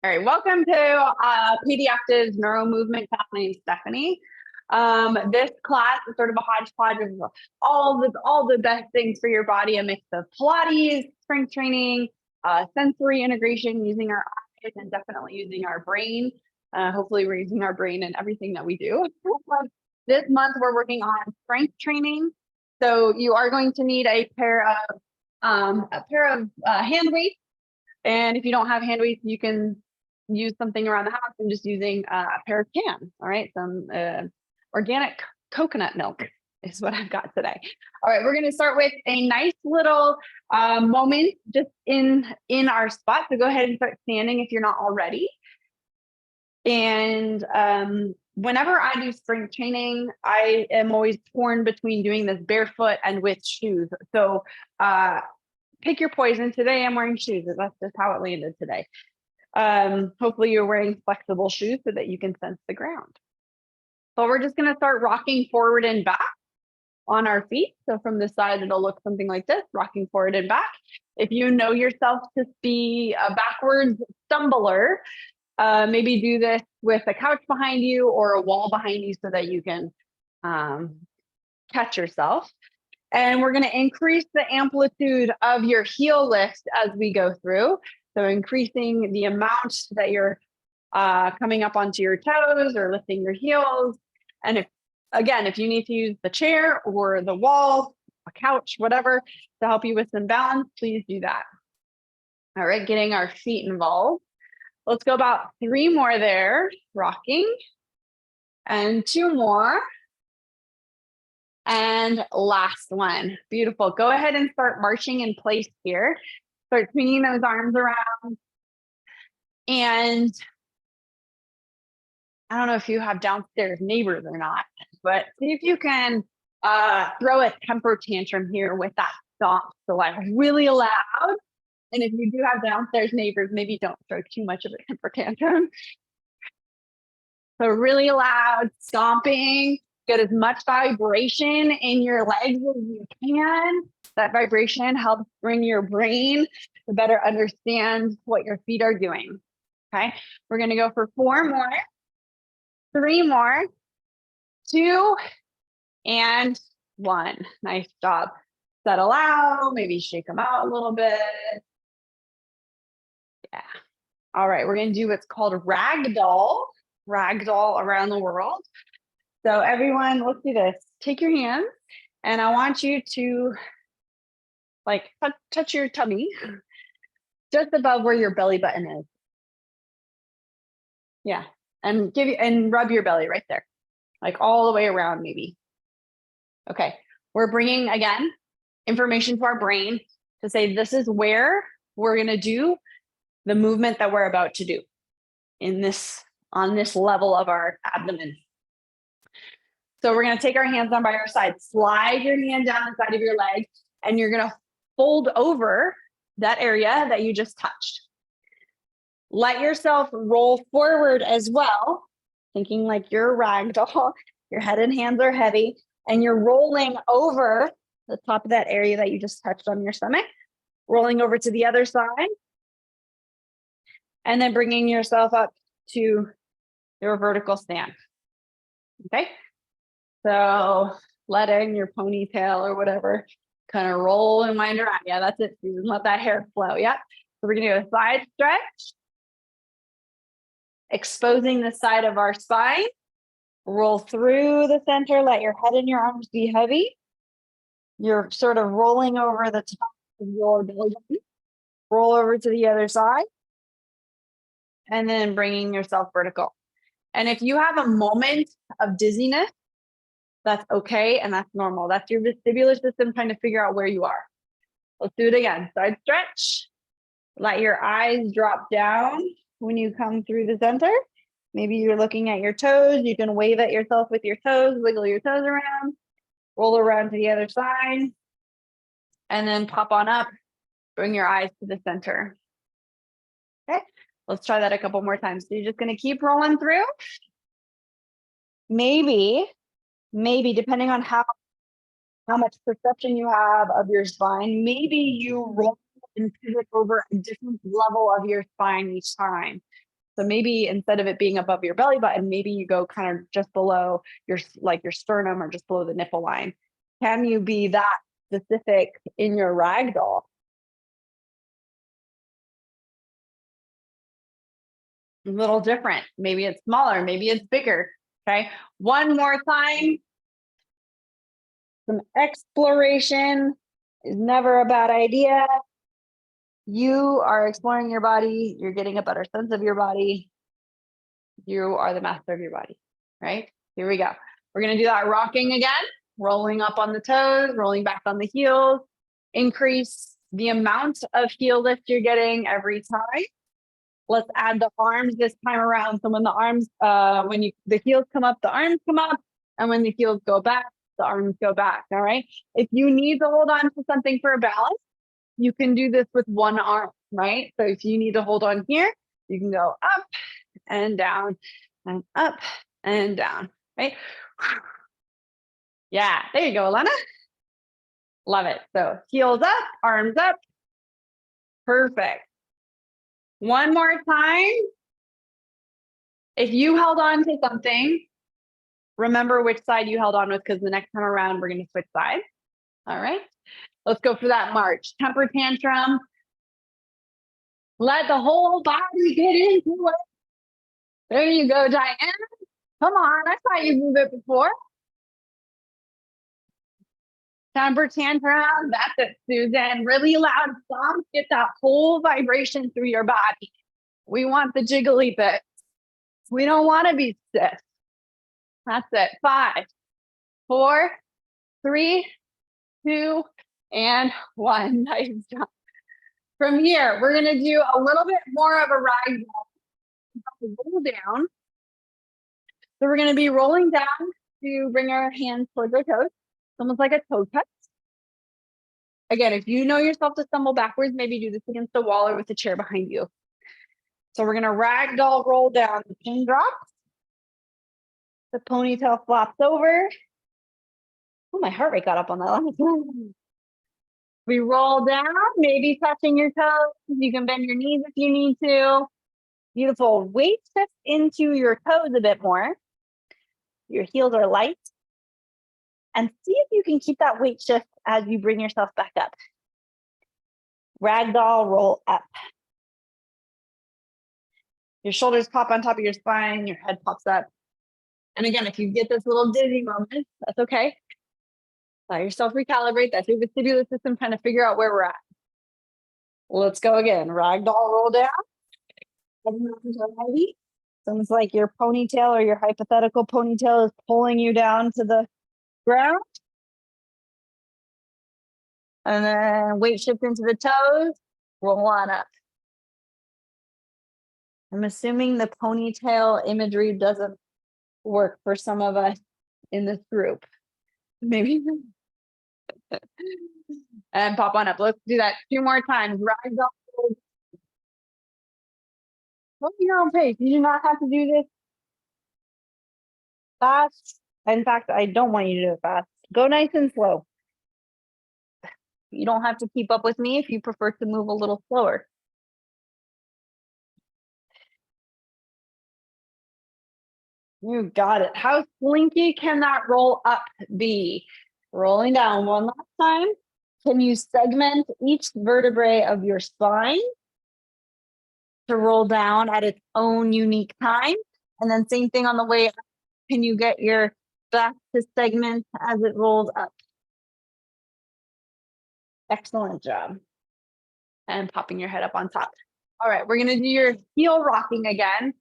All right, welcome to PD Active's Neuro-Movement class. My name is Stephanie. This class is sort of a hodgepodge of all the best things for your body, a mix of Pilates, strength training, sensory integration using our eyes, and definitely using our brain. Hopefully we're using our brain in everything that we do. This month we're working on strength training. So you are going to need a pair of hand weights. And if you don't have hand weights, you can use something around the house. I'm just using a pair of cans. All right, some organic coconut milk is what I've got today. All right, we're going to start with a nice little moment just in our spot. So go ahead and start standing if you're not already. And whenever I do strength training, I am always torn between doing this barefoot and with shoes. So pick your poison. Today I'm wearing shoes. That's just how it landed today. Hopefully you're wearing flexible shoes so that you can sense the ground. So we're just going to start rocking forward and back on our feet. So from the side, it'll look something like this, rocking forward and back. If you know yourself to be a backwards stumbler, maybe do this with a couch behind you or a wall behind you so that you can catch yourself. And we're going to increase the amplitude of your heel lift as we go through. So increasing the amount that you're coming up onto your toes or lifting your heels. And if you need to use the chair or the wall, a couch, whatever, to help you with some balance, please do that. All right, getting our feet involved. Let's go about 3 more there, rocking. And 2 more. And last one. Beautiful. Go ahead and start marching in place here. Start swinging those arms around. And I don't know if you have downstairs neighbors or not, but see if you can throw a temper tantrum here with that stomp. So like really loud. And if you do have downstairs neighbors, maybe don't throw too much of a temper tantrum. So really loud stomping. Get as much vibration in your legs as you can. That vibration helps bring your brain to better understand what your feet are doing. Okay, we're going to go for 4 more, 3 more, 2, and 1. Nice job. Settle out, maybe shake them out a little bit. Yeah. All right, we're going to do what's called ragdoll around the world. So everyone, let's do this. Take your hands, and I want you to like touch your tummy just above where your belly button is. Yeah, and rub your belly right there, like all the way around maybe. Okay, we're bringing again information to our brain to say this is where we're going to do the movement that we're about to do on this level of our abdomen. So we're going to take our hands down by our side, slide your hand down the side of your leg, and you're going to fold over that area that you just touched. Let yourself roll forward as well, thinking like you're a rag doll. Your head and hands are heavy, and you're rolling over the top of that area that you just touched on your stomach, rolling over to the other side, and then bringing yourself up to your vertical stand. Okay? So letting your ponytail or whatever kind of roll and wind around. Yeah, that's it. Susan. Let that hair flow. Yeah. So we're going to do a side stretch, exposing the side of our spine. Roll through the center. Let your head and your arms be heavy. You're sort of rolling over the top of your belly button. Roll over to the other side. And then bringing yourself vertical. And if you have a moment of dizziness, that's okay, and that's normal. That's your vestibular system trying to figure out where you are. Let's do it again. Side stretch. Let your eyes drop down when you come through the center. Maybe you're looking at your toes. You can wave at yourself with your toes, wiggle your toes around, roll around to the other side, and then pop on up. Bring your eyes to the center. Okay, let's try that a couple more times. So you're just going to keep rolling through. Maybe depending on how much perception you have of your spine, maybe you roll and pivot over a different level of your spine each time. So maybe instead of it being above your belly button, maybe you go kind of just below your sternum or just below the nipple line. Can you be that specific in your ragdoll? A little different. Maybe it's smaller, maybe it's bigger. Okay. One more time. Some exploration is never a bad idea. You are exploring your body. You're getting a better sense of your body. You are the master of your body, right? Here we go. We're going to do that rocking again, rolling up on the toes, rolling back on the heels. Increase the amount of heel lift you're getting every time. Let's add the arms this time around. So when the arms, the heels come up, the arms come up. And when the heels go back, the arms go back. All right. If you need to hold on to something for a balance, you can do this with one arm, right? So if you need to hold on here, you can go up and down and up and down, right? Yeah, there you go, Elena. Love it. So heels up, arms up. Perfect. One more time. If you held on to something, remember which side you held on with, because the next time around, we're going to switch sides. All right. Let's go for that march. Temper tantrum. Let the whole body get into it. There you go, Diane. Come on. I saw you move it before. Temper tantrum. That's it, Susan. Really loud stomp. Get that whole vibration through your body. We want the jiggly bit. We don't want to be stiff. That's it. 5, 4, 3, 2, and 1. Nice job. From here, we're going to do a little bit more of a ride roll down. So we're going to be rolling down to bring our hands towards our toes. It's almost like a toe touch. Again, if you know yourself to stumble backwards, maybe do this against the wall or with the chair behind you. So we're going to ragdoll roll down. The pin drops. The ponytail flops over. Oh, my heart rate got up on that one. We roll down, maybe touching your toes. You can bend your knees if you need to. Beautiful. Weight shift into your toes a bit more. Your heels are light. And see if you can keep that weight shift as you bring yourself back up. Ragdoll roll up. Your shoulders pop on top of your spine. Your head pops up. And again, if you get this little dizzy moment, that's okay. Let yourself recalibrate. That's your vestibular system trying to figure out where we're at. Let's go again. Ragdoll roll down. It's almost like your ponytail or your hypothetical ponytail is pulling you down to the ground. And then weight shift into the toes. Roll on up. I'm assuming the ponytail imagery doesn't work for some of us in this group. Maybe. And pop on up. Let's do that 2 more times. Ragdoll. Go at your own pace. You do not have to do this fast. In fact, I don't want you to do it fast. Go nice and slow. You don't have to keep up with me if you prefer to move a little slower. You got it. How slinky can that roll up be? Rolling down one last time. Can you segment each vertebrae of your spine to roll down at its own unique time? And then same thing on the way up. Can you get your back to segment as it rolls up? Excellent job. And popping your head up on top. All right, we're going to do your heel rocking again.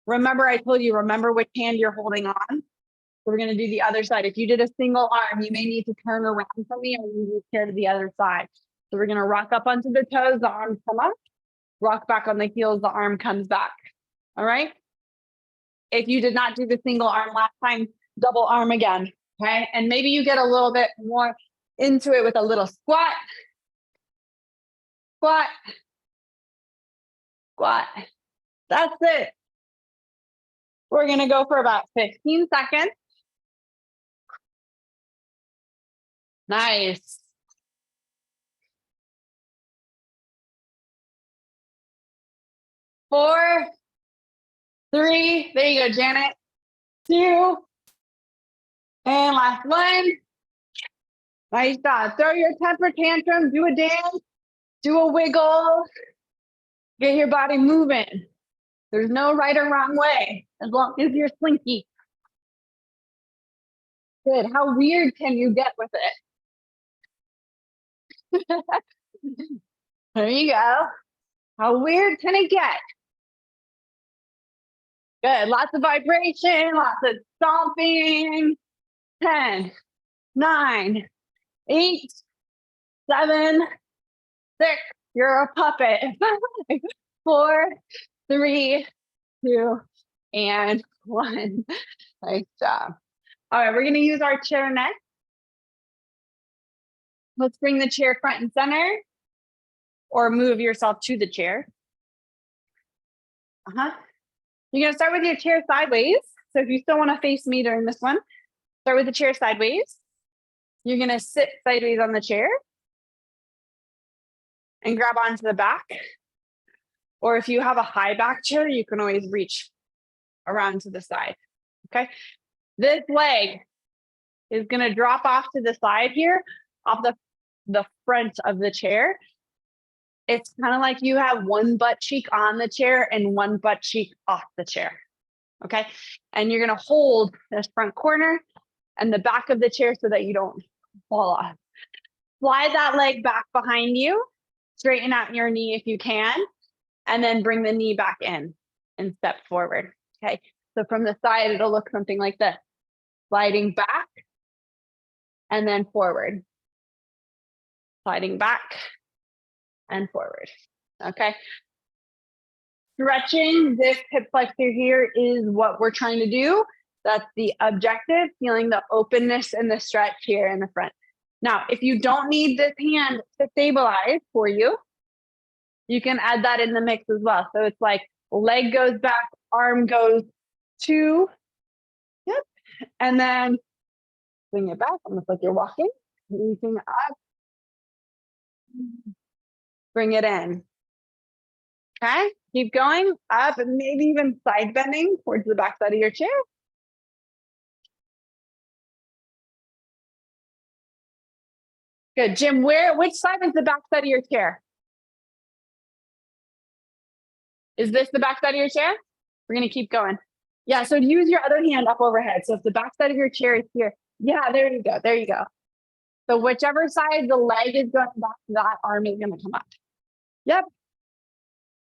Remember, I told you, remember which hand you're holding on. So we're going to do the other side. If you did a single arm, you may need to turn around from me and move your chair to the other side. So we're going to rock up onto the toes, the arms come up, rock back on the heels, the arm comes back. All right. If you did not do the single arm last time, double arm again. Okay. And maybe you get a little bit more into it with a little squat. Squat. Squat. That's it. We're going to go for about 15 seconds. Nice. 4, 3. There you go, Janet. 2. And last one. Nice job. Throw your temper tantrum, do a dance, do a wiggle, get your body moving. There's no right or wrong way, as long as you're slinky. Good. How weird can you get with it? There you go. How weird can it get? Good. Lots of vibration, lots of stomping. 10, 9, 8, 7, 6. You're a puppet. 4, 3, 2, and 1. Nice job. All right, we're going to use our chair next. Let's bring the chair front and center, or move yourself to the chair. You're going to start with your chair sideways. So if you still want to face me during this one, start with the chair sideways. You're going to sit sideways on the chair and grab onto the back. Or if you have a high back chair, you can always reach around to the side. Okay. This leg is going to drop off to the side here, off the front of the chair. It's kind of like you have one butt cheek on the chair and one butt cheek off the chair. Okay. And you're going to hold this front corner and the back of the chair so that you don't fall off. Slide that leg back behind you, straighten out your knee if you can, and then bring the knee back in and step forward. Okay. So from the side, it'll look something like this. Sliding back and then forward. Sliding back and forward. Okay. Stretching this hip flexor here is what we're trying to do. That's the objective, feeling the openness and the stretch here in the front. Now, if you don't need this hand to stabilize for you, you can add that in the mix as well. So it's like leg goes back, arm goes to, yep, and then bring it back, almost like you're walking, reaching up, bring it in. Okay, keep going up and maybe even side bending towards the back side of your chair. Good, Jim, which side is the back side of your chair? Is this the back side of your chair? We're gonna keep going. Yeah, so use your other hand up overhead. So if the back side of your chair is here, yeah, there you go, there you go. So whichever side the leg is going back, that arm is gonna come up. Yep.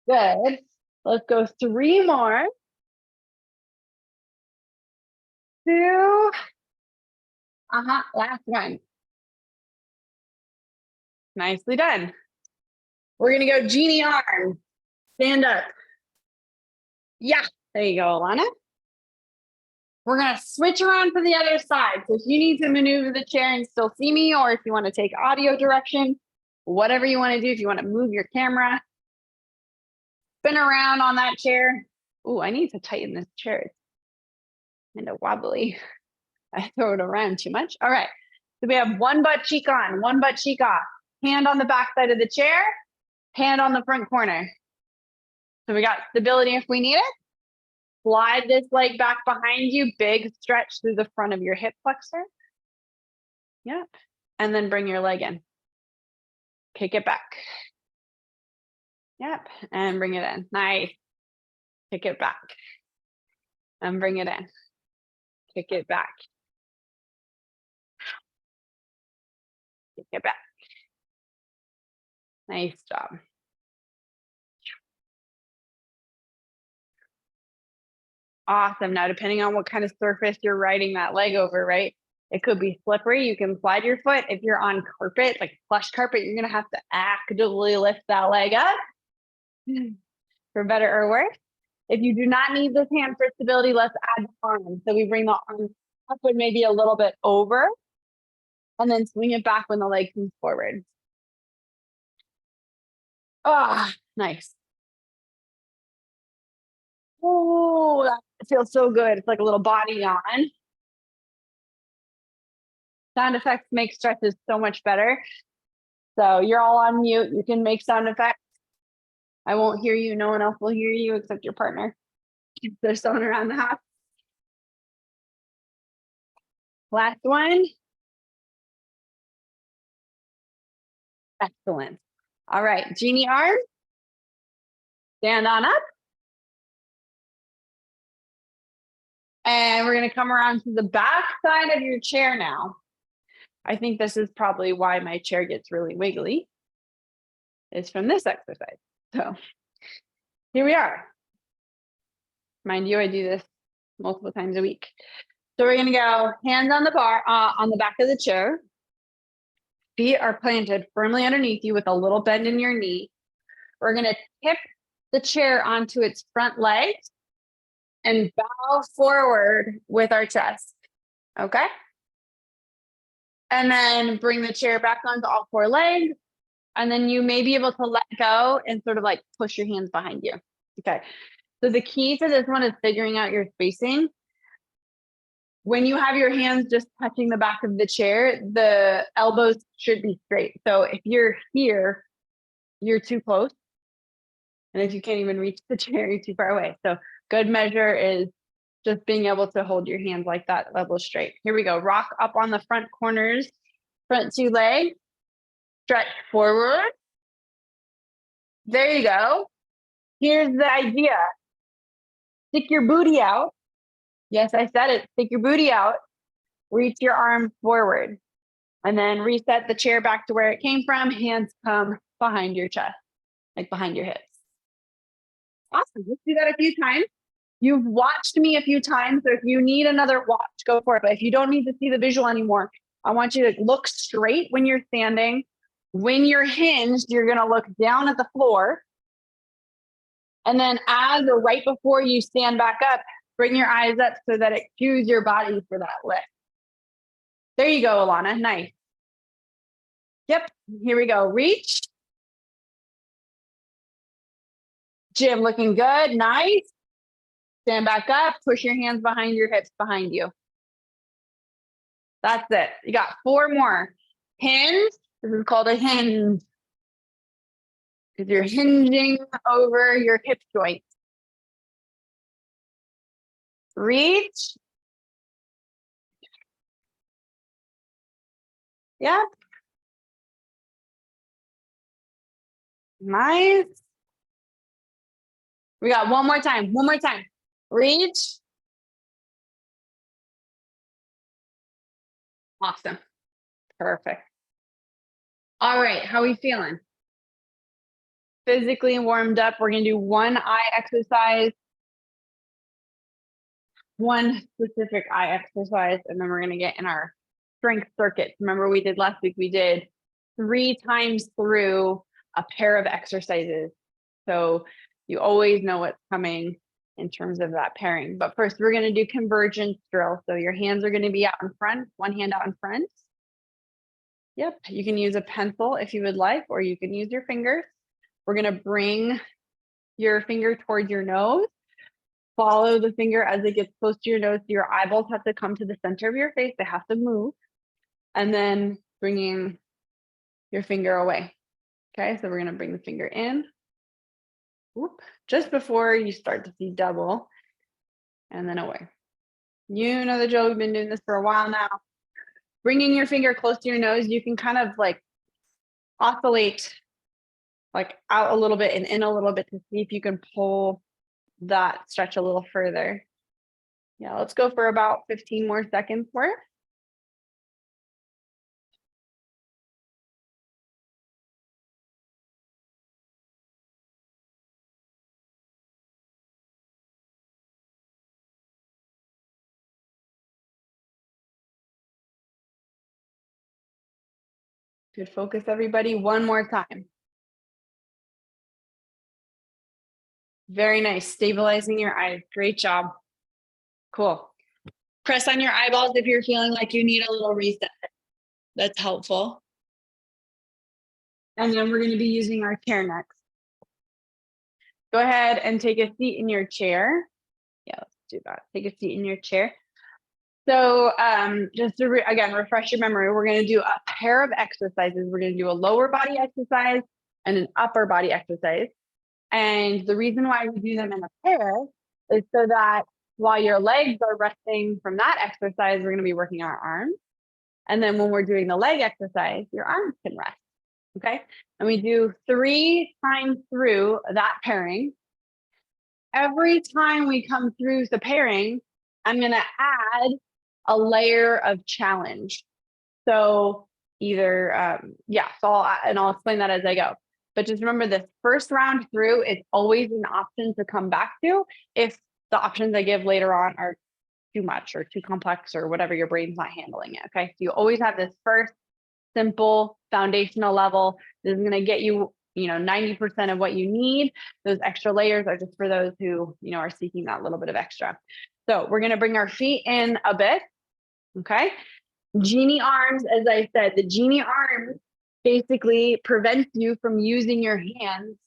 Good. Let's go 3 more. 2. Last one. Nicely done. We're gonna go genie arm. Stand up. Yeah, there you go, Alana. We're gonna switch around to the other side. So if you need to maneuver the chair and still see me, or if you want to take audio direction, whatever you want to do, if you want to move your camera, spin around on that chair. Ooh, I need to tighten this chair. It's kind of wobbly. I throw it around too much. All right. So we have one butt cheek on, one butt cheek off. Hand on the back side of the chair, hand on the front corner. So we got stability if we need it. Slide this leg back behind you, big stretch through the front of your hip flexor. Yep. And then bring your leg in. Kick it back. Yep. And bring it in. Nice. Kick it back. And bring it in. Kick it back. Kick it back. Nice job. Awesome. Now, depending on what kind of surface you're riding that leg over, right? It could be slippery. You can slide your foot. If you're on carpet, like plush carpet, you're going to have to actively lift that leg up for better or worse. If you do not need this hand for stability, let's add the arm. So we bring the arm upward, maybe a little bit over, and then swing it back when the leg comes forward. Ah, nice. Oh, that feels so good. It's like a little body yawn. Sound effects make stretches so much better. So you're all on mute. You can make sound effects. I won't hear you. No one else will hear you except your partner. There's someone around the house. Last one. Excellent. All right, genie arm. Stand on up. And we're going to come around to the back side of your chair now. I think this is probably why my chair gets really wiggly. It's from this exercise. So here we are. Mind you, I do this multiple times a week. So we're going to go hands on the bar, on the back of the chair. Feet are planted firmly underneath you with a little bend in your knee. We're going to tip the chair onto its front legs and bow forward with our chest. Okay. And then bring the chair back onto all four legs. And then you may be able to let go and sort of like push your hands behind you. Okay. So the key to this one is figuring out your spacing. When you have your hands just touching the back of the chair, the elbows should be straight. So if you're here, you're too close. And if you can't even reach the chair, you're too far away. So good measure is just being able to hold your hands like that, elbows straight. Here we go. Rock up on the front corners, front two legs, stretch forward. There you go. Here's the idea. Stick your booty out. Yes, I said it. Stick your booty out. Reach your arms forward. And then reset the chair back to where it came from. Hands come behind your chest, like behind your hips. Awesome. Let's do that a few times. You've watched me a few times. So if you need another watch, go for it. But if you don't need to see the visual anymore, I want you to look straight when you're standing. When you're hinged, you're going to look down at the floor. And then as or right before you stand back up, bring your eyes up so that it cues your body for that lift. There you go, Alana. Nice. Yep. Here we go. Reach. Jim, looking good. Nice. Stand back up. Push your hands behind your hips behind you. That's it. You got 4 more. Hinge. This is called a hinge. Because you're hinging over your hip joint. Reach. Yep. Nice. We got one more time. One more time. Reach. Awesome. Perfect. All right. How are we feeling? Physically warmed up. We're going to do one eye exercise. One specific eye exercise. And then we're going to get in our strength circuit. Remember we did last week, we did 3 times through a pair of exercises. So you always know what's coming in terms of that pairing. But first we're going to do convergence drill. So your hands are going to be out in front, one hand out in front. Yep. You can use a pencil if you would like, or you can use your fingers. We're going to bring your finger towards your nose. Follow the finger as it gets close to your nose. Your eyeballs have to come to the center of your face. They have to move. And then bringing your finger away. Okay, so we're going to bring the finger in. Whoop, just before you start to see double. And then away. You know the drill. We've been doing this for a while now. Bringing your finger close to your nose, you can kind of like oscillate like out a little bit and in a little bit to see if you can pull that stretch a little further. Yeah, let's go for about 15 more seconds worth. Good focus, everybody. One more time. Very nice. Stabilizing your eyes. Great job. Cool. Press on your eyeballs if you're feeling like you need a little reset. That's helpful. And then we're going to be using our chair next. Go ahead and take a seat in your chair. Yeah, let's do that. Take a seat in your chair. So just to again, refresh your memory, we're going to do a pair of exercises. We're going to do a lower body exercise and an upper body exercise. And the reason why we do them in a pair is so that while your legs are resting from that exercise, we're going to be working our arms. And then when we're doing the leg exercise, your arms can rest. Okay. And we do 3 times through that pairing. Every time we come through the pairing, I'm going to add a layer of challenge. So either, I'll explain that as I go. But just remember, this first round through, it's always an option to come back to if the options I give later on are too much or too complex or whatever, your brain's not handling it. Okay. So you always have this first simple foundational level. This is going to get you, 90% of what you need. Those extra layers are just for those who, are seeking that little bit of extra. So we're going to bring our feet in a bit. Okay. Genie arms, as I said, the genie arms basically prevents you from using your hands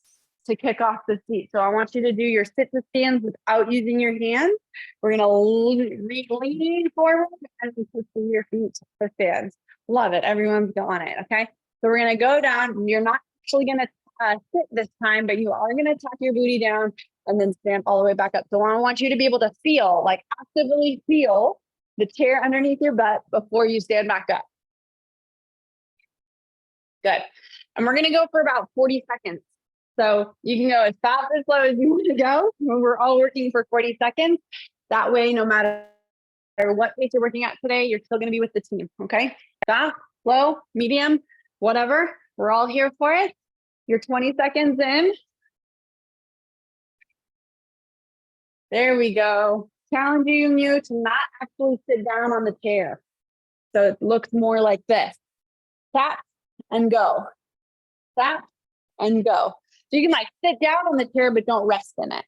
to kick off the seat. So I want you to do your sit to stands without using your hands. We're going to lean forward and push your feet to stands. Love it. Everyone's on it. Okay. So we're going to go down. You're not actually going to sit this time, but you are going to tuck your booty down and then stand all the way back up. So I want you to be able to feel, like actively feel the chair underneath your butt before you stand back up. Good. And we're going to go for about 40 seconds. So you can go as fast or slow as you want to go. We're all working for 40 seconds. That way, no matter what pace you're working at today, you're still going to be with the team. Okay. Fast, slow, medium, whatever. We're all here for it. You're 20 seconds in. There we go. Challenging you to not actually sit down on the chair. So it looks more like this. Tap and go. Tap and go. So you can sit down on the chair, but don't rest in it.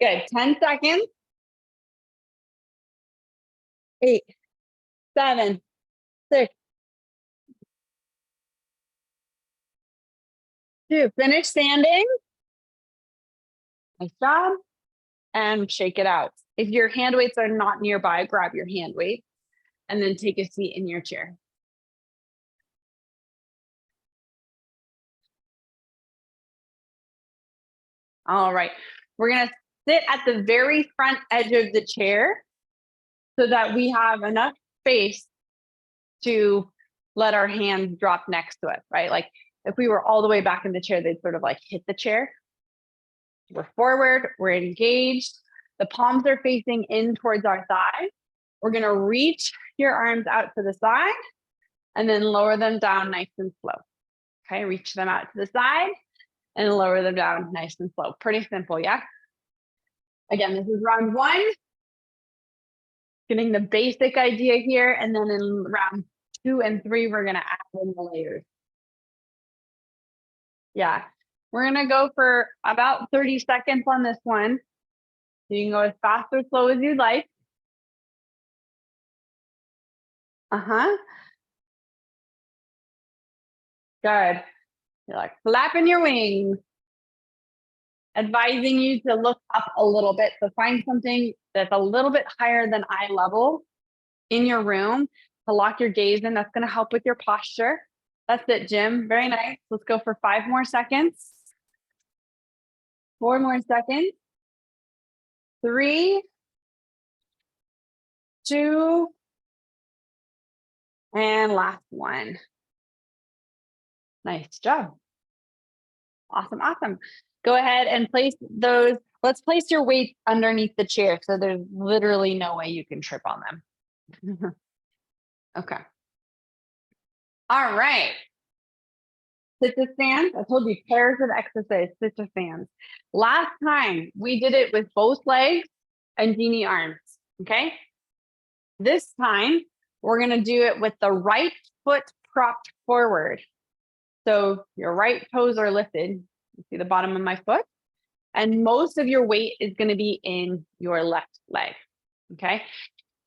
Good. 10 seconds. 8, 7, 6, 2. Finish standing. Nice job. And shake it out. If your hand weights are not nearby, grab your hand weight and then take a seat in your chair. All right. We're going to sit at the very front edge of the chair so that we have enough space to let our hands drop next to it, right? Like if we were all the way back in the chair, they'd sort of hit the chair. We're forward, we're engaged. The palms are facing in towards our thighs. We're going to reach your arms out to the side and then lower them down nice and slow. Okay, reach them out to the side and lower them down nice and slow. Pretty simple, yeah? Again, this is round 1. Getting the basic idea here. And then in round 2 and 3, we're going to add in the layers. Yeah, we're going to go for about 30 seconds on this one. You can go as fast or slow as you'd like. Good. You're flapping your wings. Advising you to look up a little bit. So find something that's a little bit higher than eye level in your room to lock your gaze in. That's going to help with your posture. That's it, Jim. Very nice. Let's go for 5 more seconds. 4 more seconds. 3, 2, and last one. Nice job. Awesome, awesome. Go ahead and place those. Let's place your weights underneath the chair so there's literally no way you can trip on them. Okay. All right. Sit to stands. I told you pairs of exercise, sit to stands. Last time we did it with both legs and genie arms. Okay. This time we're going to do it with the right foot propped forward. So your right toes are lifted. You see the bottom of my foot. And most of your weight is going to be in your left leg. Okay.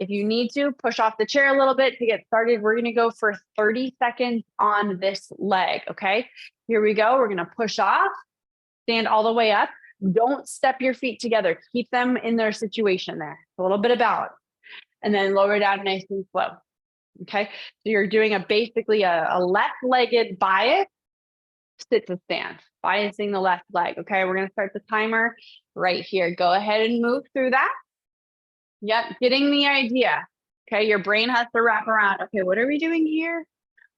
If you need to push off the chair a little bit to get started, we're going to go for 30 seconds on this leg. Okay. Here we go. We're going to push off, stand all the way up. Don't step your feet together. Keep them in their situation there. A little bit of balance. And then lower down nice and slow. Okay. So you're doing basically a left-legged bias sit to stand, biasing the left leg. Okay, we're going to start the timer right here. Go ahead and move through that. Yep, getting the idea. Okay, your brain has to wrap around. Okay, what are we doing here?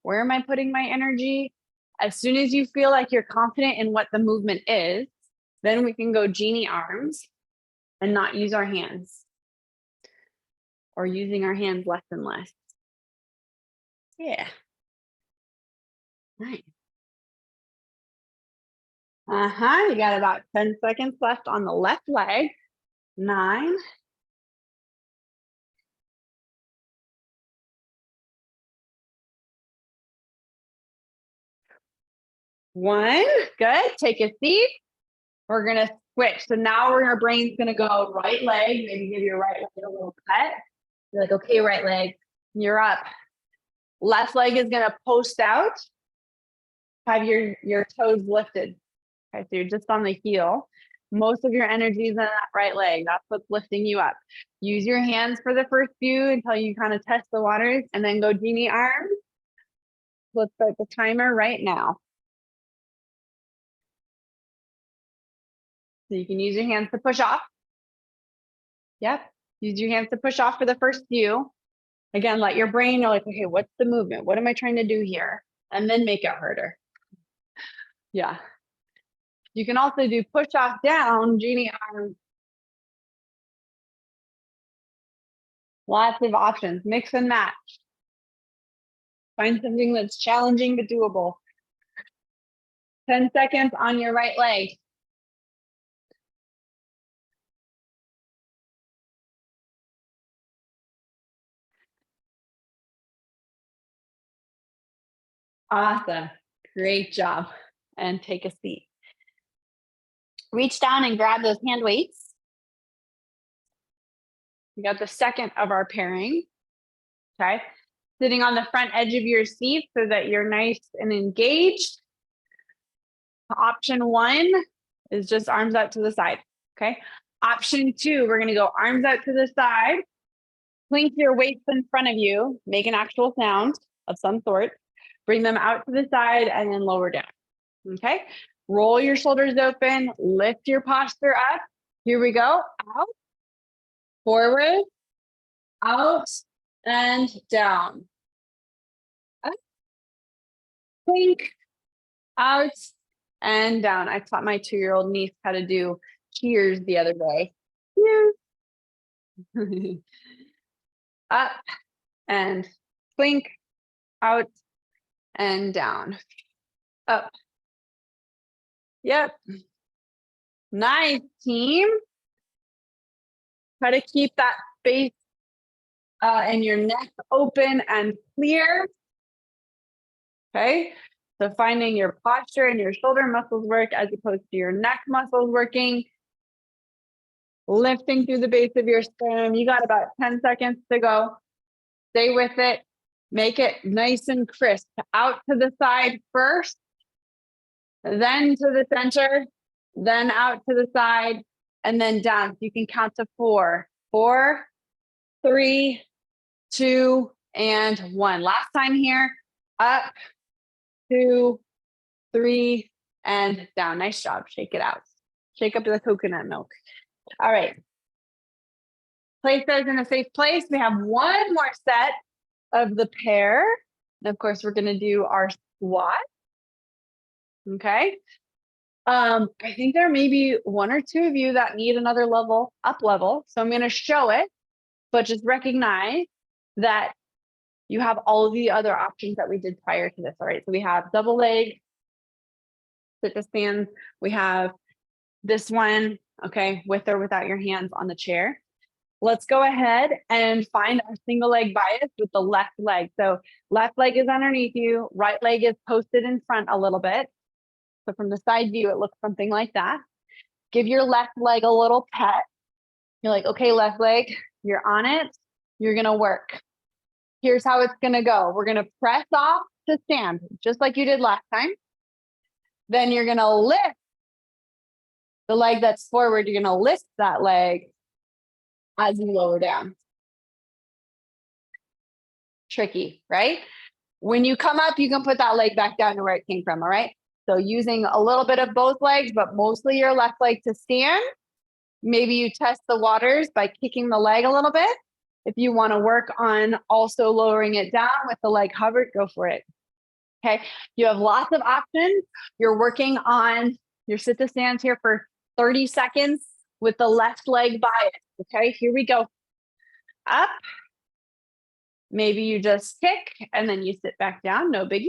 Where am I putting my energy? As soon as you feel like you're confident in what the movement is, then we can go genie arms and not use our hands, or using our hands less and less. Yeah. Nice. You got about 10 seconds left on the left leg. 9. 1. Good. Take a seat. We're going to switch. So now our brain's going to go right leg. Maybe give your right leg a little cut. You're like, okay, right leg, you're up. Left leg is going to post out. Have your toes lifted. Okay, so you're just on the heel. Most of your energy is in that right leg. That's what's lifting you up. Use your hands for the first few until you kind of test the waters, and then go genie arms. Let's start the timer right now. So you can use your hands to push off. Yep. Use your hands to push off for the first few. Again, let your brain know, like, okay, what's the movement? What am I trying to do here? And then make it harder. Yeah. You can also do push off down, genie arms. Lots of options. Mix and match. Find something that's challenging but doable. 10 seconds on your right leg. Awesome. Great job. And take a seat. Reach down and grab those hand weights. We got the second of our pairing. Okay. Sitting on the front edge of your seat so that you're nice and engaged. Option 1 is just arms out to the side. Okay. Option 2, we're going to go arms out to the side. Clink your weights in front of you. Make an actual sound of some sort. Bring them out to the side and then lower down. Okay. Roll your shoulders open. Lift your posture up. Here we go. Out, forward, out, and down. Up, clink, out, and down. I taught my 2-year-old niece how to do cheers the other day. Cheers. Up and clink, out and down. Up. Yep. Nice, team. Try to keep that space and your neck open and clear. Okay. So finding your posture and your shoulder muscles work as opposed to your neck muscles working. Lifting through the base of your sternum. You got about 10 seconds to go. Stay with it. Make it nice and crisp. Out to the side first, then to the center, then out to the side, and then down. You can count to 4. 4, 3, 2, and 1. Last time here. Up, 2, 3, and down. Nice job. Shake it out. Shake up the coconut milk. All right. Place those in a safe place. We have one more set of the pair. And of course, we're going to do our squat. Okay. I think there may be 1 or 2 of you that need another level, up level. So I'm going to show it, but just recognize that you have all of the other options that we did prior to this. All right. So we have double leg, sit to stand. We have this one, okay, with or without your hands on the chair. Let's go ahead and find our single leg bias with the left leg. So left leg is underneath you, right leg is posted in front a little bit. So from the side view, it looks something like that. Give your left leg a little pet. You're like, okay, left leg, you're on it. You're going to work. Here's how it's going to go. We're going to press off to stand, just like you did last time. Then you're going to lift the leg that's forward. You're going to lift that leg as you lower down. Tricky, right? When you come up, you can put that leg back down to where it came from, all right? So using a little bit of both legs, but mostly your left leg to stand. Maybe you test the waters by kicking the leg a little bit. If you want to work on also lowering it down with the leg hovered, go for it. Okay, you have lots of options. You're working on your sit to stands here for 30 seconds with the left leg bias. Okay, here we go. Up. Maybe you just kick and then you sit back down, no biggie.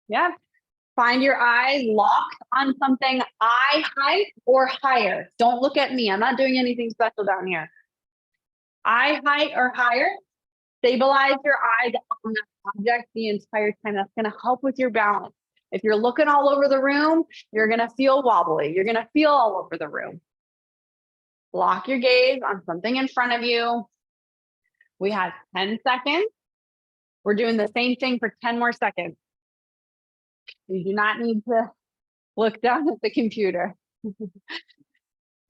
Yeah. Find your eyes locked on something eye height or higher. Don't look at me. I'm not doing anything special down here. Eye height or higher. Stabilize your eyes on that object the entire time. That's going to help with your balance. If you're looking all over the room, you're going to feel wobbly. You're going to feel all over the room. Lock your gaze on something in front of you. We have 10 seconds. We're doing the same thing for 10 more seconds. You do not need to look down at the computer.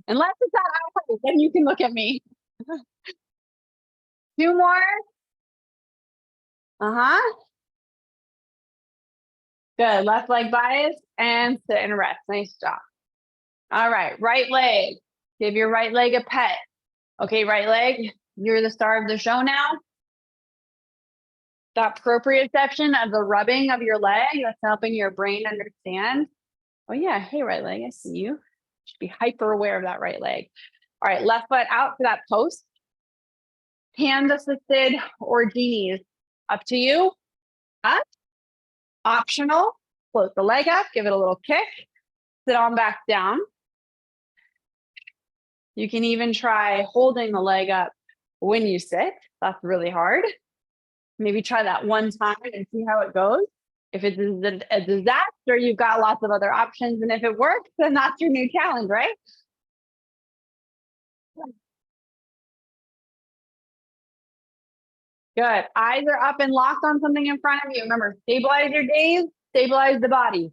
Unless it's that eye, then you can look at me. 2 more. Good. Left leg bias and sit and rest. Nice job. All right. Right leg. Give your right leg a pet. Okay, right leg. You're the star of the show now. That proprioception of the rubbing of your leg, that's helping your brain understand. Oh yeah, hey, right leg, I see you. Should be hyper aware of that right leg. All right, left foot out for that post. Hand assisted or genies, up to you. Up, optional. Float the leg up, give it a little kick. Sit on back down. You can even try holding the leg up when you sit. That's really hard. Maybe try that one time and see how it goes. If it is a disaster, you've got lots of other options. And if it works, then that's your new challenge, right? Good. Eyes are up and locked on something in front of you. Remember, stabilize your gaze, stabilize the body.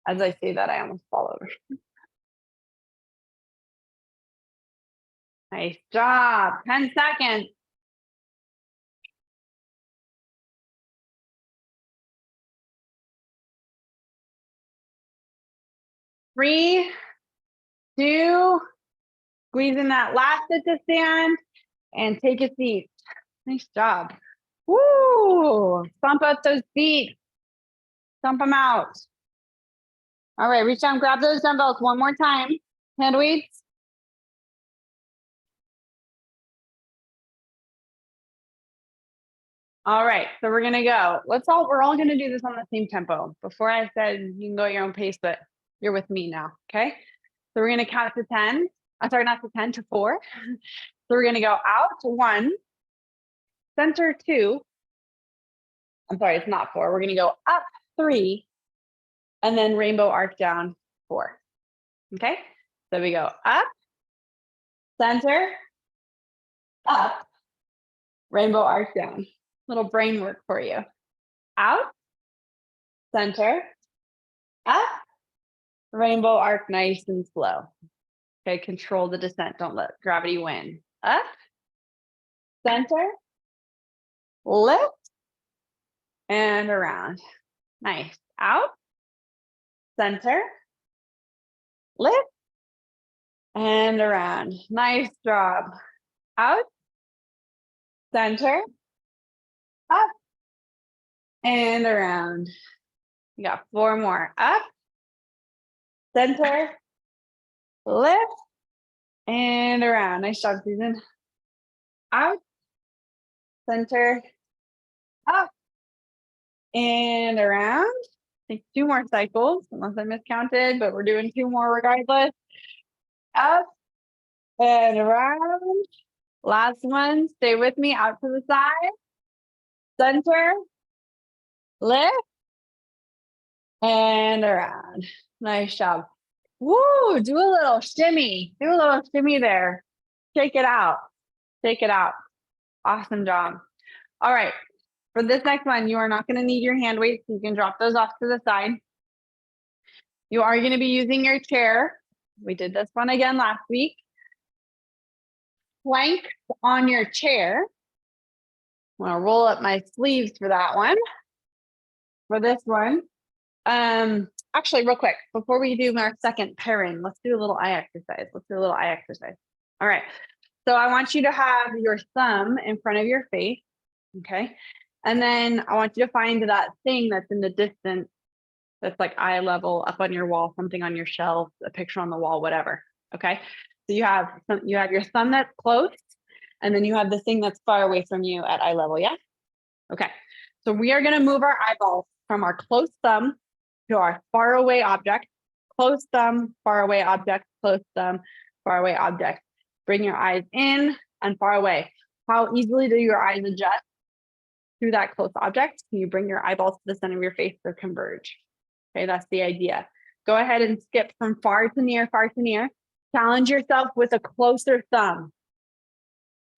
As I say that, I almost fall over. Nice job. 10 seconds. 3, 2, squeeze in that last sit to stand and take a seat. Nice job. Woo! Stomp out those feet. Stomp them out. All right, reach down, grab those dumbbells one more time. Hand weights. All right, so we're gonna go. We're all gonna do this on the same tempo. Before I said you can go at your own pace, but you're with me now, okay? So we're gonna count to 10. I'm sorry, not to 10, to 4. So we're gonna go out to 1, center 2. I'm sorry, it's not 4. We're gonna go up 3, and then rainbow arc down 4. Okay, so we go up, center, up, rainbow arc down. Little brain work for you. Out, center, up, rainbow arc, nice and slow. Okay, control the descent. Don't let gravity win. Up, center, lift, and around. Nice. Out, center, lift, and around. Nice job. Out, center, up, and around. You got 4 more. Up, center, lift, and around. Nice job, Susan. Out, center, up, and around. Take 2 more cycles, unless I miscounted, but we're doing 2 more regardless. Up and around. Last one, stay with me, out to the side. Center, lift, and around. Nice job. Woo, do a little shimmy. Do a little shimmy there. Shake it out. Shake it out. Awesome job. All right. For this next one, you are not going to need your hand weights. So you can drop those off to the side. You are going to be using your chair. We did this one again last week. Plank on your chair. I'm gonna roll up my sleeves for that one. For this one, actually, real quick, before we do our second pairing, let's do a little eye exercise. All right. So I want you to have your thumb in front of your face, okay? And then I want you to find that thing that's in the distance, that's like eye level, up on your wall, something on your shelf, a picture on the wall, whatever, okay? So you have your thumb that's close, and then you have the thing that's far away from you at eye level, yeah? Okay, so we are gonna move our eyeballs from our close thumb to our far away object, close thumb, far away object, close thumb, far away object. Bring your eyes in and far away. How easily do your eyes adjust through that close object? Can you bring your eyeballs to the center of your face or converge? Okay, that's the idea. Go ahead and skip from far to near, far to near. Challenge yourself with a closer thumb.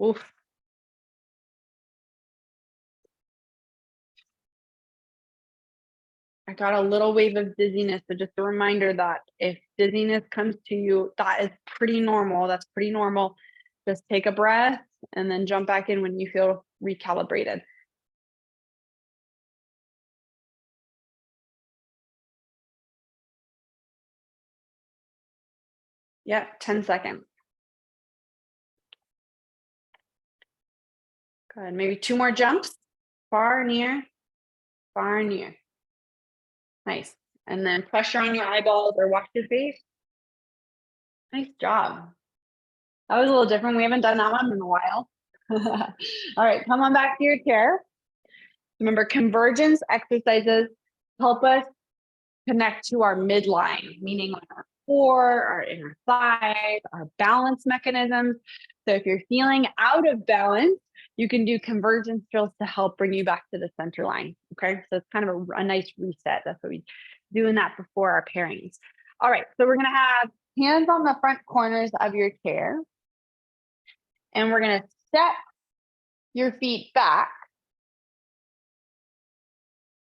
Oof. I got a little wave of dizziness. So just a reminder that if dizziness comes to you, that is pretty normal. That's pretty normal. Just take a breath and then jump back in when you feel recalibrated. Yeah, 10 seconds. Good. Maybe 2 more jumps. Far, near, far, near. Nice. And then pressure on your eyeballs or wash your face. Nice job. That was a little different. We haven't done that one in a while. All right, come on back to your chair. Remember, convergence exercises help us connect to our midline, meaning our core, our inner thighs, our balance mechanisms. So if you're feeling out of balance, you can do convergence drills to help bring you back to the center line. Okay, so it's kind of a nice reset. That's what we do in that before our pairings. All right, so we're gonna have hands on the front corners of your chair, and we're gonna step your feet back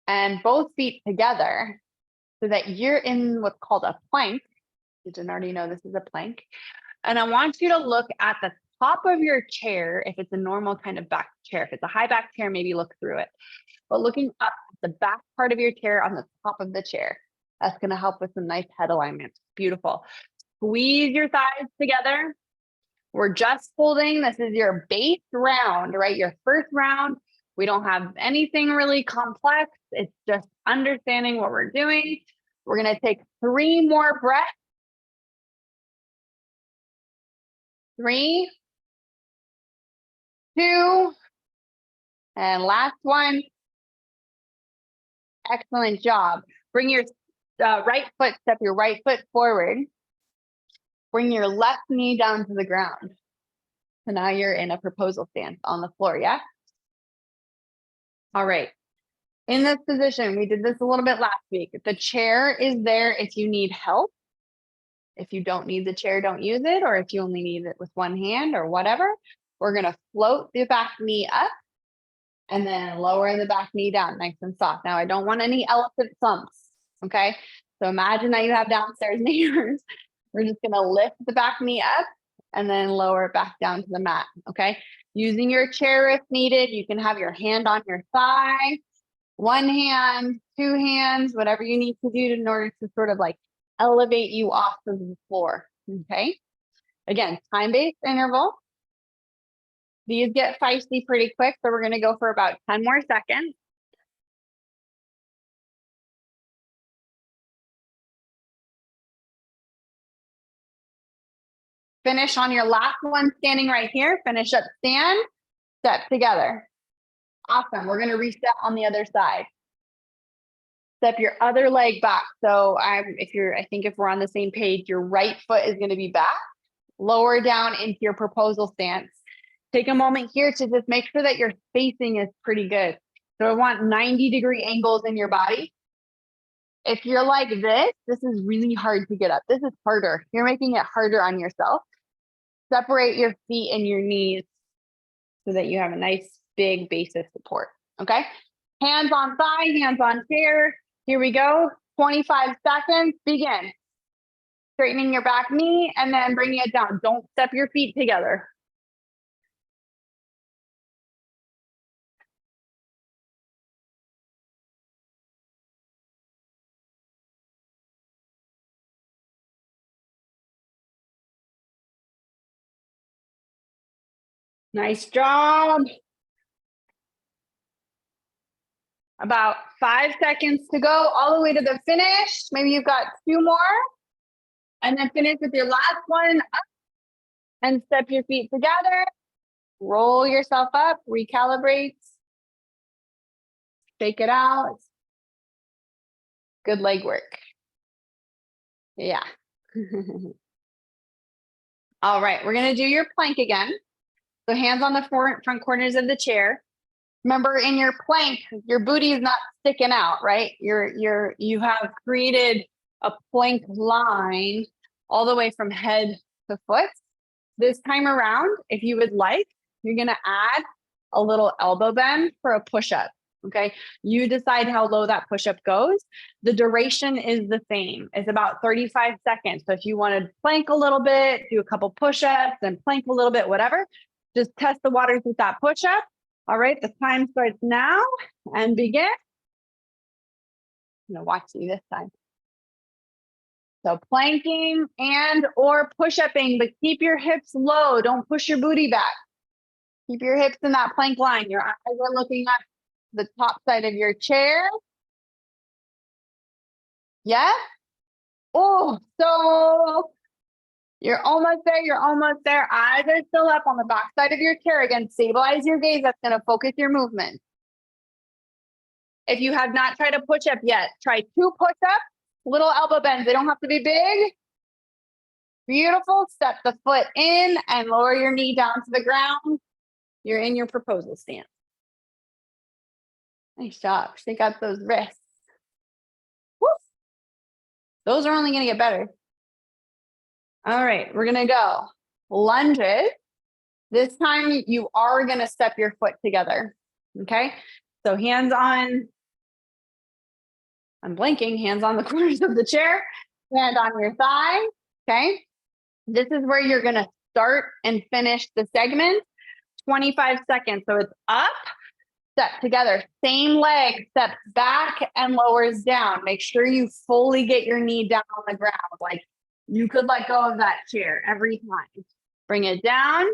and both feet together so that you're in what's called a plank. You didn't already know this is a plank. And I want you to look at the top of your chair, if it's a normal kind of back chair. If it's a high back chair, maybe look through it. But looking up at the back part of your chair on the top of the chair, that's going to help with some nice head alignment. Beautiful. Squeeze your thighs together. We're just holding, this is your base round, right? Your first round. We don't have anything really complex. It's just understanding what we're doing. We're going to take 3 more breaths. 3, 2, and last one. Excellent job. Bring your right foot, step your right foot forward. Bring your left knee down to the ground. So now you're in a proposal stance on the floor, yeah? All right. In this position, we did this a little bit last week. The chair is there if you need help. If you don't need the chair, don't use it. Or if you only need it with one hand or whatever, we're going to float the back knee up and then lower the back knee down, nice and soft. Now, I don't want any elephant thumps, okay? So imagine that you have downstairs neighbors. We're just going to lift the back knee up and then lower it back down to the mat, okay? Using your chair if needed, you can have your hand on your thigh, 1 hand, 2 hands, whatever you need to do in order to sort of like elevate you off of the floor, okay? Again, time-based interval. These get feisty pretty quick, so we're going to go for about 10 more seconds. Finish on your last one, standing right here. Finish up, stand, step together. Awesome. We're going to reset on the other side. Step your other leg back. So I think if we're on the same page, your right foot is going to be back, lower down into your proposal stance. Take a moment here to just make sure that your spacing is pretty good. So I want 90-degree angles in your body. If you're like this is really hard to get up. This is harder. You're making it harder on yourself. Separate your feet and your knees so that you have a nice big base of support, okay? Hands on thigh, hands on chair. Here we go, 25 seconds, begin. Straightening your back knee and then bringing it down. Don't step your feet together. Nice job. About 5 seconds to go, all the way to the finish. Maybe you've got 2 more. And then finish with your last one up and step your feet together. Roll yourself up, recalibrate. Shake it out. Good leg work. Yeah. All right, we're gonna do your plank again. So hands on the front corners of the chair. Remember, in your plank, your booty is not sticking out, right? You have created a plank line all the way from head to foot. This time around, if you would like, you're gonna add a little elbow bend for a push-up, okay? You decide how low that push-up goes. The duration is the same. It's about 35 seconds. So if you wanna plank a little bit, do a couple push-ups, then plank a little bit, whatever, just test the waters with that push-up. All right, the time starts now and begin. I'm gonna watch you this time. So planking and or push-upping, but keep your hips low. Don't push your booty back. Keep your hips in that plank line. Your eyes are looking at the top side of your chair. Yeah? Oh, so you're almost there. You're almost there. Eyes are still up on the back side of your chair. Again, stabilize your gaze. That's going to focus your movement. If you have not tried a push-up yet, try 2 push-ups, little elbow bends. They don't have to be big. Beautiful. Step the foot in and lower your knee down to the ground. You're in your proposal stance. Nice job. Shake out those wrists. Woo. Those are only going to get better. All right, we're going to go lunges. This time you are going to step your foot together. Okay, so hands on, I'm blinking, hands on the corners of the chair, hand on your thigh. Okay, this is where you're going to start and finish the segment. 25 seconds. So it's up, step together, same leg, steps back and lowers down. Make sure you fully get your knee down on the ground. Like you could let go of that chair every time. Bring it down.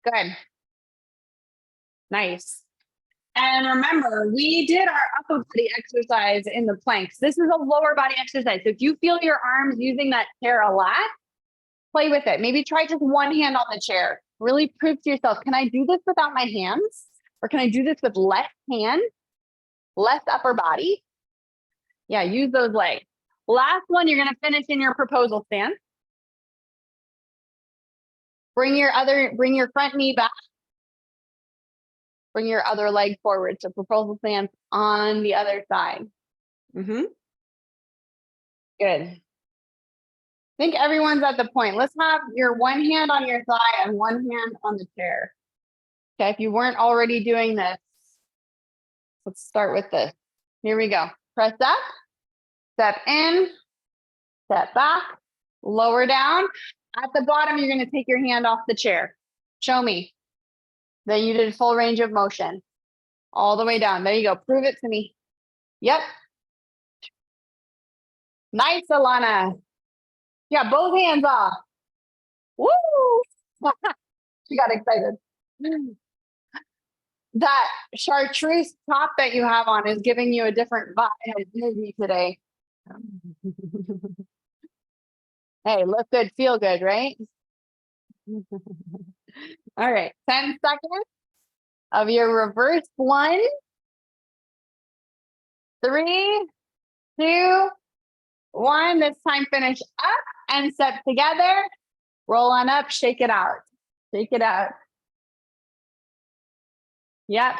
Good. Nice. And remember, we did our upper body exercise in the planks. This is a lower body exercise. So if you feel your arms using that chair a lot, play with it. Maybe try just one hand on the chair. Really prove to yourself, can I do this without my hands? Or can I do this with less hand, less upper body? Yeah, use those legs. Last one, you're going to finish in your proposal stance. Bring your front knee back. Bring your other leg forward. So proposal stance on the other side. Good. I think everyone's at the point. Let's have your one hand on your thigh and one hand on the chair. Okay, if you weren't already doing this, let's start with this. Here we go. Press up, step in, step back, lower down. At the bottom, you're going to take your hand off the chair. Show me that you did full range of motion all the way down. There you go. Prove it to me. Yep. Nice, Alana. Yeah, both hands off. Woo! She got excited. That chartreuse top that you have on is giving you a different vibe and energy today. Hey, look good, feel good, right? All right, 10 seconds of your reverse lunge. 3, 2, 1. This time finish up and step together. Roll on up, shake it out. Shake it out. Yep.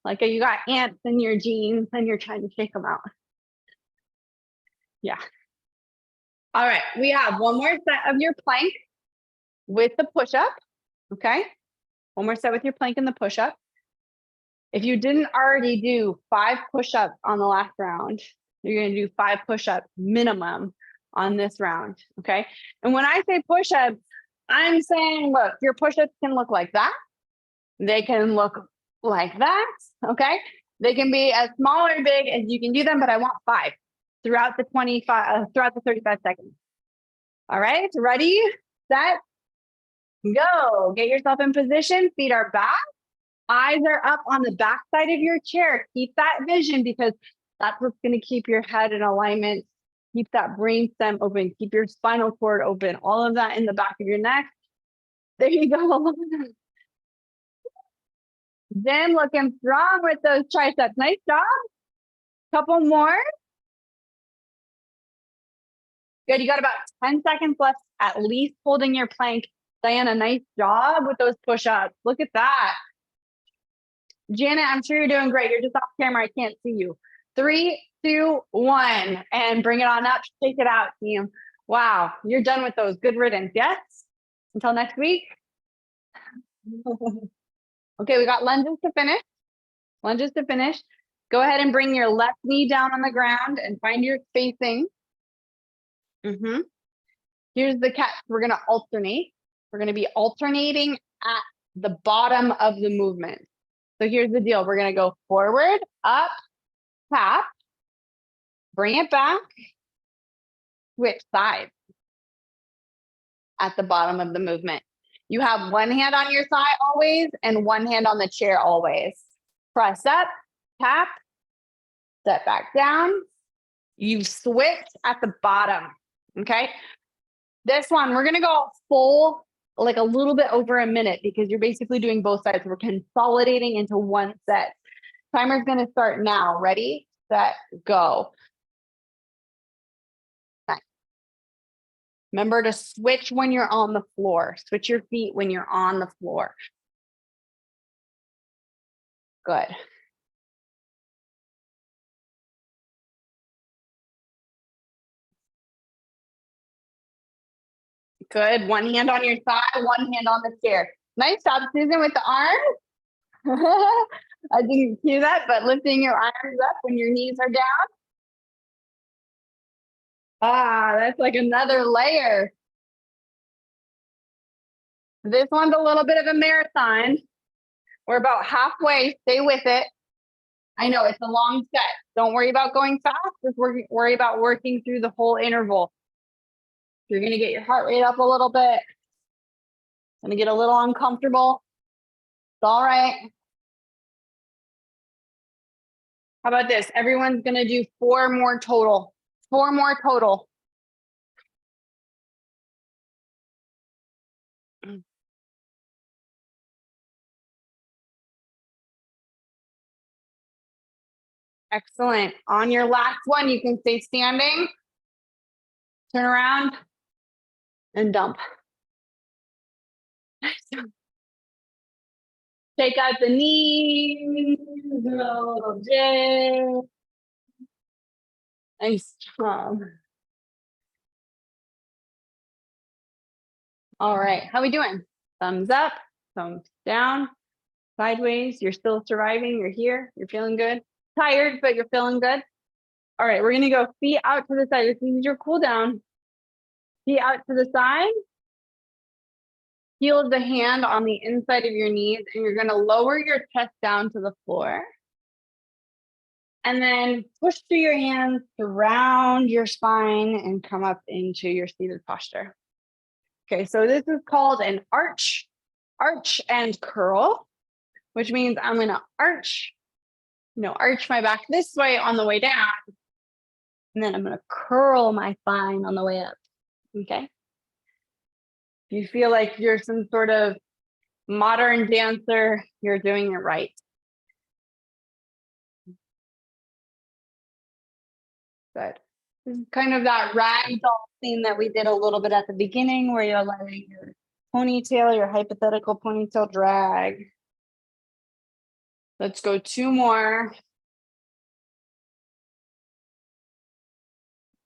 Like you got ants in your jeans and you're trying to shake them out. Yeah. All right. We have one more set of your plank with the push-up. Okay. One more set with your plank and the push-up. If you didn't already do 5 push-ups on the last round, you're going to do 5 push-ups minimum on this round. Okay. And when I say push-ups, I'm saying, look, your push-ups can look like that. They can look like that. Okay. They can be as small or big as you can do them, but I want 5 throughout the 35 seconds. All right, ready, set, go. Get yourself in position, feet are back. Eyes are up on the back side of your chair. Keep that vision because that's what's going to keep your head in alignment. Keep that brain stem open. Keep your spinal cord open. All of that in the back of your neck. There you go. Then looking strong with those triceps. Nice job. Couple more. Good. You got about 10 seconds left, at least holding your plank. Diana, nice job with those push-ups. Look at that. Janet, I'm sure you're doing great. You're just off camera. I can't see you. 3, 2, 1. And bring it on up. Shake it out, team. Wow. You're done with those. Good riddance. Yes? Until next week. Okay, we got lunges to finish. Lunges to finish. Go ahead and bring your left knee down on the ground and find your spacing. Here's the catch. We're going to alternate. We're going to be alternating at the bottom of the movement. So here's the deal. We're going to go forward, up, tap, bring it back, switch sides at the bottom of the movement. You have one hand on your thigh always and one hand on the chair always. Press up, tap, step back down. You switch at the bottom, okay? This one, we're gonna go full, like a little bit over a minute because you're basically doing both sides. We're consolidating into one set. Timer's gonna start now. Ready, set, go. Nice. Remember to switch when you're on the floor. Switch your feet when you're on the floor. Good. Good. One hand on your thigh, one hand on the chair. Nice job, Susan, with the arms. I didn't cue that, but lifting your arms up when your knees are down. Ah, that's like another layer. This one's a little bit of a marathon. We're about halfway. Stay with it. I know it's a long set. Don't worry about going fast. Just worry about working through the whole interval. You're going to get your heart rate up a little bit. Going to get a little uncomfortable. It's all right. How about this? Everyone's going to do 4 more total. 4 more total. Excellent. On your last one, you can stay standing. Turn around and dump. Take out the knees. Nice job. All right. How we doing? Thumbs up, thumbs down, sideways. You're still surviving. You're here. You're feeling good. Tired, but you're feeling good. All right. We're going to go feet out to the side. This is your cool down. Feet out to the side. Heel of the hand on the inside of your knees, and you're going to lower your chest down to the floor. And then push through your hands around your spine and come up into your seated posture. Okay, so this is called an arch and curl, which means I'm going to arch my back this way on the way down. And then I'm going to curl my spine on the way up. Okay. If you feel like you're some sort of modern dancer, you're doing it right. Good. This is kind of that ragdoll thing that we did a little bit at the beginning where you're letting your ponytail, your hypothetical ponytail drag. Let's go 2 more.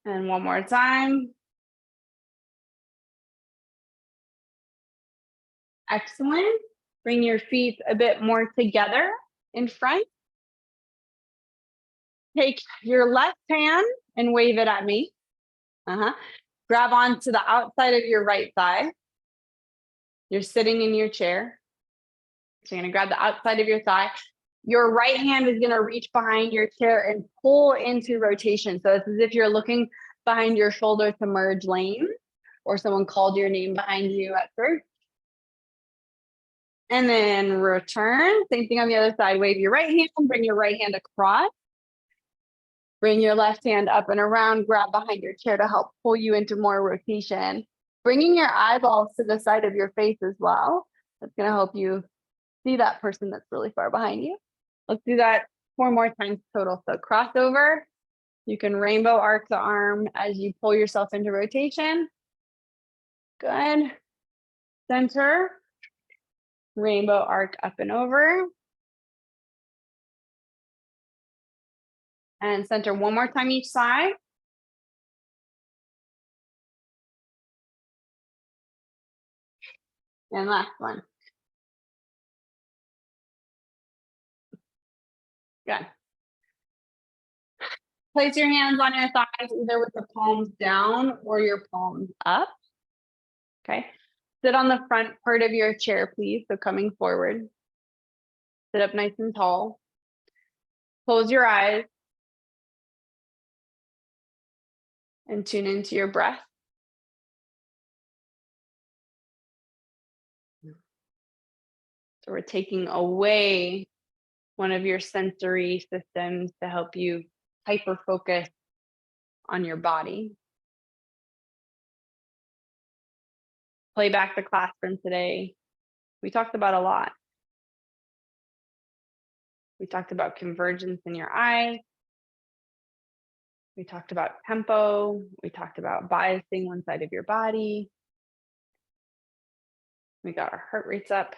And 1 more time. Excellent. Bring your feet a bit more together in front. Take your left hand and wave it at me. Grab onto the outside of your right thigh. You're sitting in your chair. So you're going to grab the outside of your thigh. Your right hand is going to reach behind your chair and pull into rotation. So it's as if you're looking behind your shoulder to merge lanes. or someone called your name behind you at church. And then return. Same thing on the other side. Wave your right hand, bring your right hand across. Bring your left hand up and around, grab behind your chair to help pull you into more rotation. Bringing your eyeballs to the side of your face as well. That's going to help you see that person that's really far behind you. Let's do that 4 more times total. So crossover. You can rainbow arc the arm as you pull yourself into rotation. Good. Center. Rainbow arc up and over. And center one more time each side. And last one. Good. Place your hands on your thighs, either with the palms down or your palms up. Okay. Sit on the front part of your chair, please. So coming forward. Sit up nice and tall. Close your eyes. And tune into your breath. So we're taking away one of your sensory systems to help you hyper focus on your body. Play back the class from today. We talked about a lot. We talked about convergence in your eyes. We talked about tempo. We talked about biasing one side of your body. We got our heart rates up.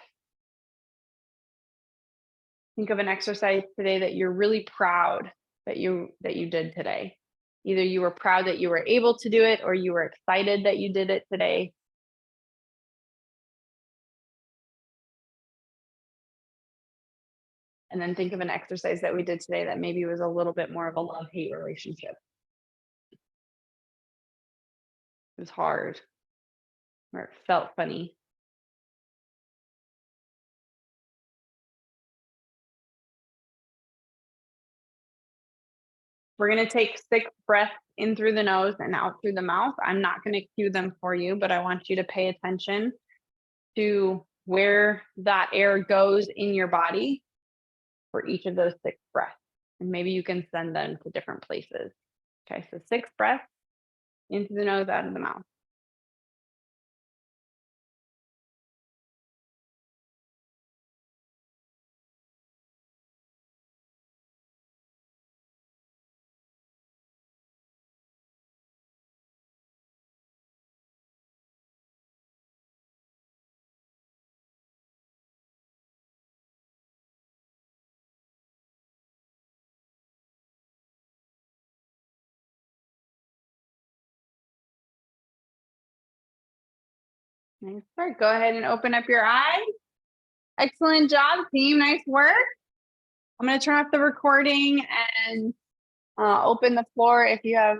Think of an exercise today that you're really proud that you did today. Either you were proud that you were able to do it or you were excited that you did it today. And then think of an exercise that we did today that maybe was a little bit more of a love-hate relationship. It was hard, or it felt funny. We're going to take 6 breaths in through the nose and out through the mouth. I'm not going to cue them for you, but I want you to pay attention to where that air goes in your body for each of those 6 breaths. And maybe you can send them to different places. Okay, so 6 breaths into the nose, out of the mouth. Nice work. Go ahead and open up your eyes. Excellent job, team. Nice work. I'm going to turn off the recording and open the floor if you have